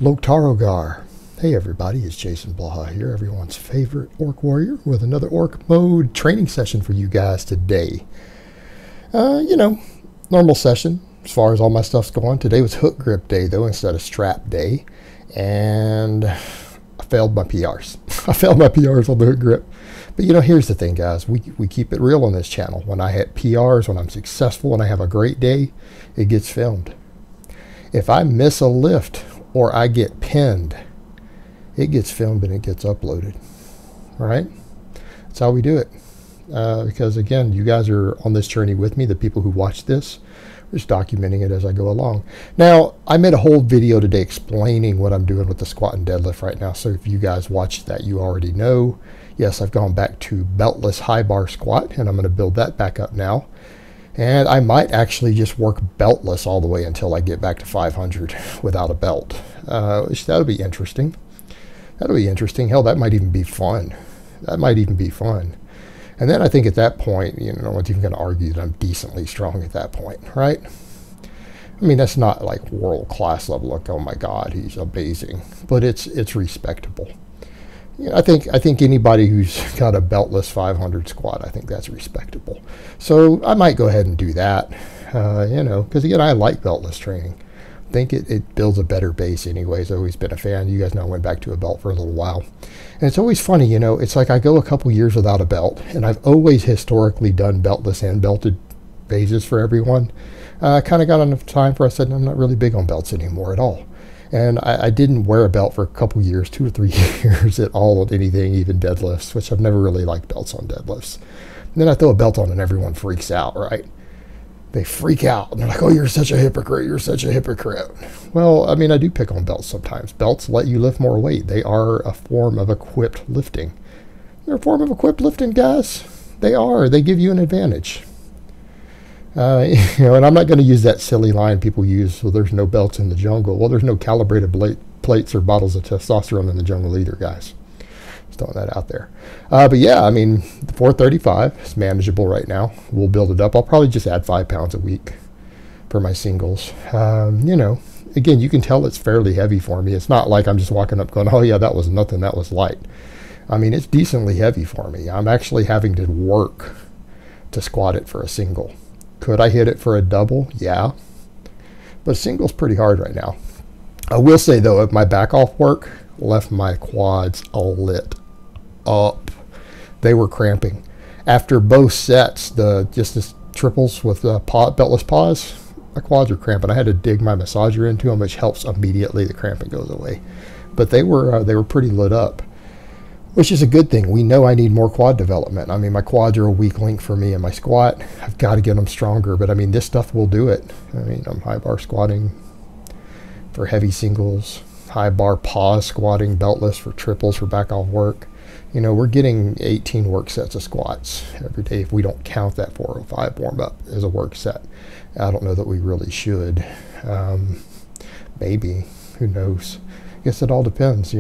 Loktarogar. Hey everybody, it's Jason Blaha here, everyone's favorite Orc Warrior, with another Orc Mode training session for you guys today. Normal session as far as all my stuff's going. Today was hook grip day though instead of strap day, and I failed my PRs. I failed my PRs on the hook grip. But here's the thing, guys, we keep it real on this channel. When I hit PRs, when I'm successful, when I have a great day, it gets filmed. If I miss a lift or I get pinned, it gets filmed and it gets uploaded. All right? That's how we do it. Because again, you guys are on this journey with me, the people who watch this. We're just documenting it as I go along. Now, I made a whole video today explaining what I'm doing with the squat and deadlift right now. So if you guys watched that, you already know. Yes, I've gone back to beltless high bar squat, and I'm going to build that back up now. And I might actually just work beltless all the way until I get back to 500 without a belt. That'll be interesting. That'll be interesting. Hell, that might even be fun. That might even be fun. And then I think at that point, no one's even going to argue that I'm decently strong at that point, right? I mean, that's not like world-class level. Like, oh my God, he's amazing. But it's respectable. I think anybody who's got a beltless 500 squat, I think that's respectable. So I might go ahead and do that, because again, I like beltless training. I think it builds a better base anyways. I've always been a fan. You guys know I went back to a belt for a little while. And it's always funny, it's like I go a couple years without a belt, and I've always historically done beltless and belted bases for everyone. I kind of got enough time for I said I'm not really big on belts anymore at all. And I didn't wear a belt for a couple years, 2 or 3 years at all of anything, even deadlifts, which I've never really liked belts on deadlifts. And then I throw a belt on and everyone freaks out, right? They freak out and they're like, oh, you're such a hypocrite. You're such a hypocrite. Well, I mean, I do pick on belts sometimes. Belts let you lift more weight. They are a form of equipped lifting. They're a form of equipped lifting, guys. They are. They give you an advantage. And I'm not going to use that silly line people use, well, there's no belts in the jungle. Well, there's no calibrated plates or bottles of testosterone in the jungle either, guys. Just throwing that out there. But yeah, I mean, the 435 is manageable right now. We'll build it up. I'll probably just add 5 pounds a week for my singles. Again, you can tell it's fairly heavy for me. It's not like I'm just walking up going, oh yeah, that was nothing, that was light. I mean, it's decently heavy for me. I'm actually having to work to squat it for a single. Could I hit it for a double? Yeah. But single's pretty hard right now. I will say, though, if my back off work left my quads lit up. They were cramping. After both sets, just the triples with the beltless pause, my quads were cramping. I had to dig my massager into them, which helps immediately. The cramping goes away. But they were pretty lit up, which is a good thing. We know I need more quad development. I mean, my quads are a weak link for me in my squat. I've got to get them stronger, but I mean, this stuff will do it. I mean, I'm high bar squatting for heavy singles, high bar pause squatting, beltless for triples for back off work. We're getting 18 work sets of squats every day if we don't count that 405 warm up as a work set. I don't know that we really should. Maybe, who knows? I guess it all depends,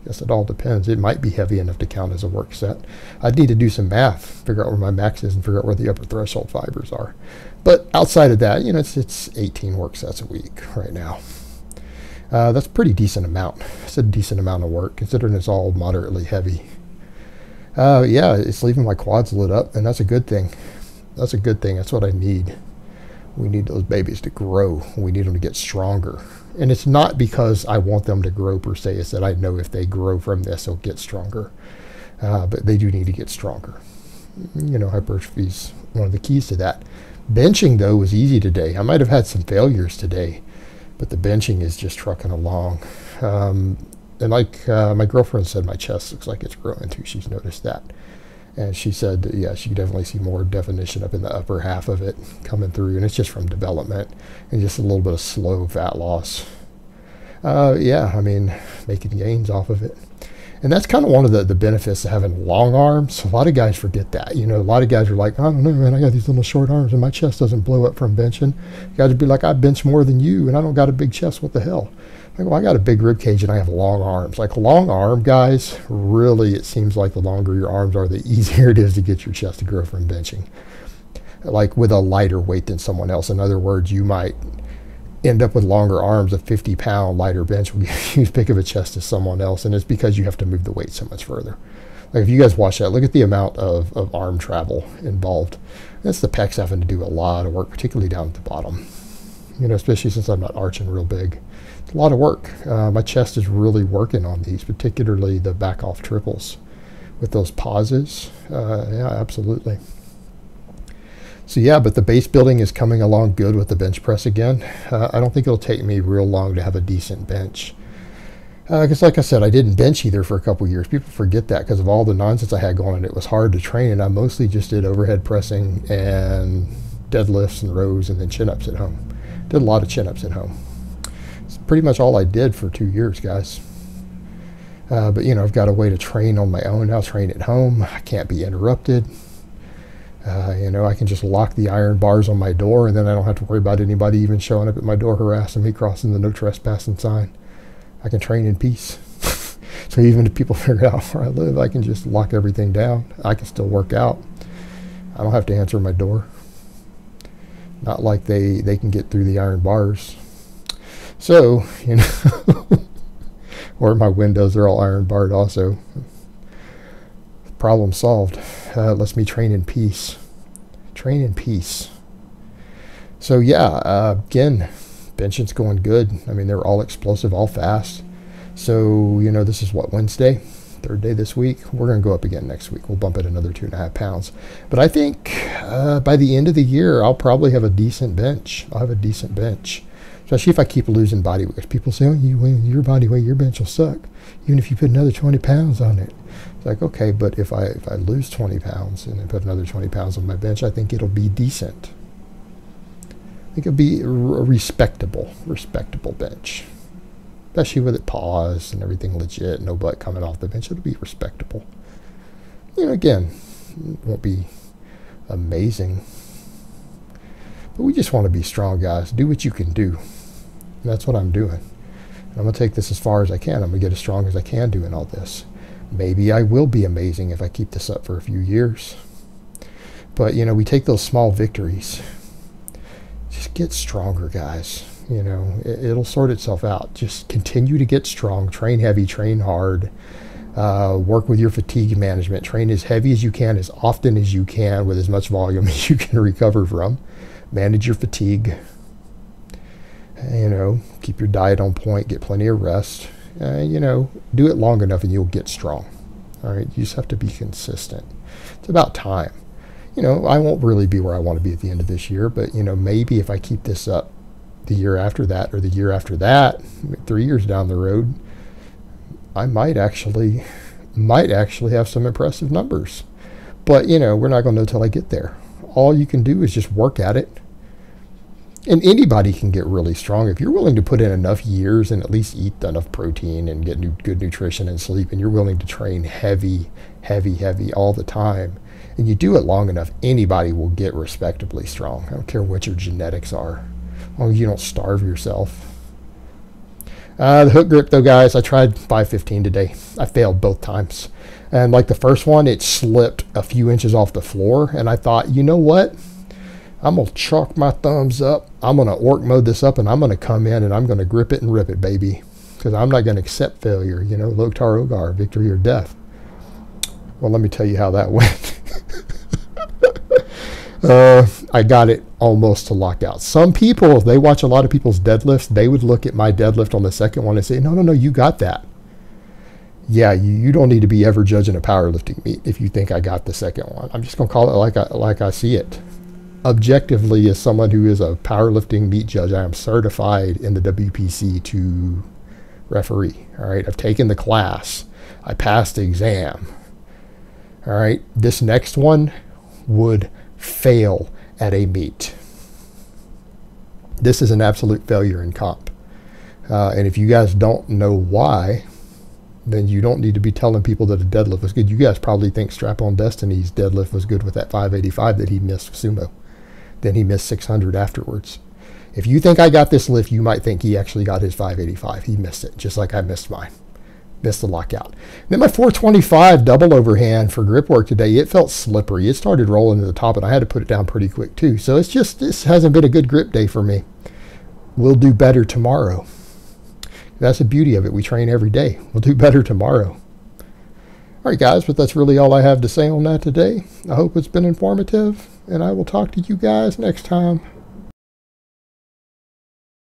Guess it all depends. It might be heavy enough to count as a work set. I'd need to do some math, figure out where my max is and figure out where the upper threshold fibers are. But outside of that, it's 18 work sets a week right now. That's a pretty decent amount. It's a decent amount of work considering it's all moderately heavy. Yeah, it's leaving my quads lit up, and that's a good thing. That's a good thing. That's what I need. We need those babies to grow. We need them to get stronger. And it's not because I want them to grow per se. It's that I know if they grow from this, they'll get stronger. But they do need to get stronger. Hypertrophy is one of the keys to that. Benching, though, was easy today. I might have had some failures today, but the benching is just trucking along. And like my girlfriend said, my chest looks like it's growing too. She's noticed that. And she said that, yeah, she could definitely see more definition up in the upper half of it coming through. And it's just from development and just a little bit of slow fat loss. Yeah, I mean, making gains off of it. And that's kind of one of the benefits of having long arms. A lot of guys forget that. A lot of guys are like, I don't know, man, I got these little short arms and my chest doesn't blow up from benching. Guys would be like, I bench more than you and I don't got a big chest. What the hell? Like, well, I got a big rib cage and I have long arms. Like, long arm guys, really, it seems like the longer your arms are, the easier it is to get your chest to grow from benching. Like with a lighter weight than someone else. In other words, you might end up with longer arms. A 50-pound lighter bench will give you as big of a chest as someone else, and it's because you have to move the weight so much further. Like if you guys watch that, look at the amount of arm travel involved. That's the pecs having to do a lot of work, particularly down at the bottom. You know, especially since I'm not arching real big. It's a lot of work. My chest is really working on these, particularly the back off triples with those pauses. Yeah, absolutely. So yeah, but the base building is coming along good with the bench press again. I don't think it'll take me real long to have a decent bench. Because like I said, I didn't bench either for a couple years. People forget that because of all the nonsense I had going on. It was hard to train, and I mostly just did overhead pressing and deadlifts and rows and then chin-ups at home. Did a lot of chin-ups at home. It's pretty much all I did for 2 years, guys. But, you know, I've got a way to train on my own now, train at home. I can't be interrupted. You know, I can just lock the iron bars on my door, and then I don't have to worry about anybody even showing up at my door harassing me, crossing the no trespassing sign. I can train in peace. So even if people figure out where I live, I can just lock everything down. I can still work out. I don't have to answer my door. Not like they can get through the iron bars. So, you know, or my windows are all iron barred also. Problem solved. Lets me train in peace. Train in peace. So yeah, again, benching's going good. I mean, they're all explosive, all fast. So, you know, this is what, Wednesday? Third day this week. We're going to go up again next week. We'll bump it another 2.5 pounds. But I think by the end of the year, I'll probably have a decent bench. I'll have a decent bench. Especially if I keep losing body weight. People say, oh, your body weight, your bench will suck. Even if you put another 20 pounds on it. It's like, okay, but if I lose 20 pounds and then put another 20 pounds on my bench, I think it'll be decent. I think it'll be a respectable bench. Especially with it paused and everything legit, no butt coming off the bench, it'll be respectable. You know, again, it won't be amazing. But we just want to be strong, guys. Do what you can do. And that's what I'm doing. I'm going to take this as far as I can. I'm going to get as strong as I can doing all this. Maybe I will be amazing if I keep this up for a few years. But, you know, we take those small victories. Just get stronger, guys. You know, it'll sort itself out. Just continue to get strong. Train heavy, train hard. Work with your fatigue management. Train as heavy as you can, as often as you can, with as much volume as you can recover from. Manage your fatigue. You know, keep your diet on point. Get plenty of rest. You know, do it long enough and you'll get strong. All right, you just have to be consistent. It's about time. You know, I won't really be where I want to be at the end of this year, but, you know, maybe if I keep this up the year after that or the year after that, 3 years down the road, I might actually have some impressive numbers. But, you know, we're not going to know till I get there. All you can do is just work at it. And anybody can get really strong if you're willing to put in enough years and at least eat enough protein and get good nutrition and sleep, and you're willing to train heavy all the time, and you do it long enough, anybody will get respectably strong. I don't care what your genetics are, as long as you don't starve yourself. The hook grip, though, guys, I tried 515 today. I failed both times. And like the first one, it slipped a few inches off the floor, and I thought, you know what? I'm going to chalk my thumbs up. I'm going to orc mode this up, and I'm going to come in, and I'm going to grip it and rip it, baby. Because I'm not going to accept failure, you know, Loktar Ogar, victory or death. Well, let me tell you how that went. I got it almost to lockout. Some people, if they watch a lot of people's deadlifts, they would look at my deadlift on the second one and say, no, you got that. Yeah, you don't need to be ever judging a powerlifting meet if you think I got the second one. I'm just going to call it like I see it. Objectively, as someone who is a powerlifting meet judge, I am certified in the WPC to referee. All right, I've taken the class. I passed the exam. All right, this next one would fail at a meet. This is an absolute failure in comp. And if you guys don't know why, then you don't need to be telling people that a deadlift was good. You guys probably think Strap-on Destiny's deadlift was good with that 585 that he missed with sumo. Then he missed 600 afterwards. If you think I got this lift, you might think he actually got his 585. He missed it, just like I missed mine. Missed the lockout. Then my 425 double overhand for grip work today, it felt slippery. It started rolling to the top, and I had to put it down pretty quick too. So it's just, this hasn't been a good grip day for me. we'll do better tomorrow. That's the beauty of it. We train every day. We'll do better tomorrow. All right, guys, but that's really all I have to say on that today. I hope it's been informative, and I will talk to you guys next time.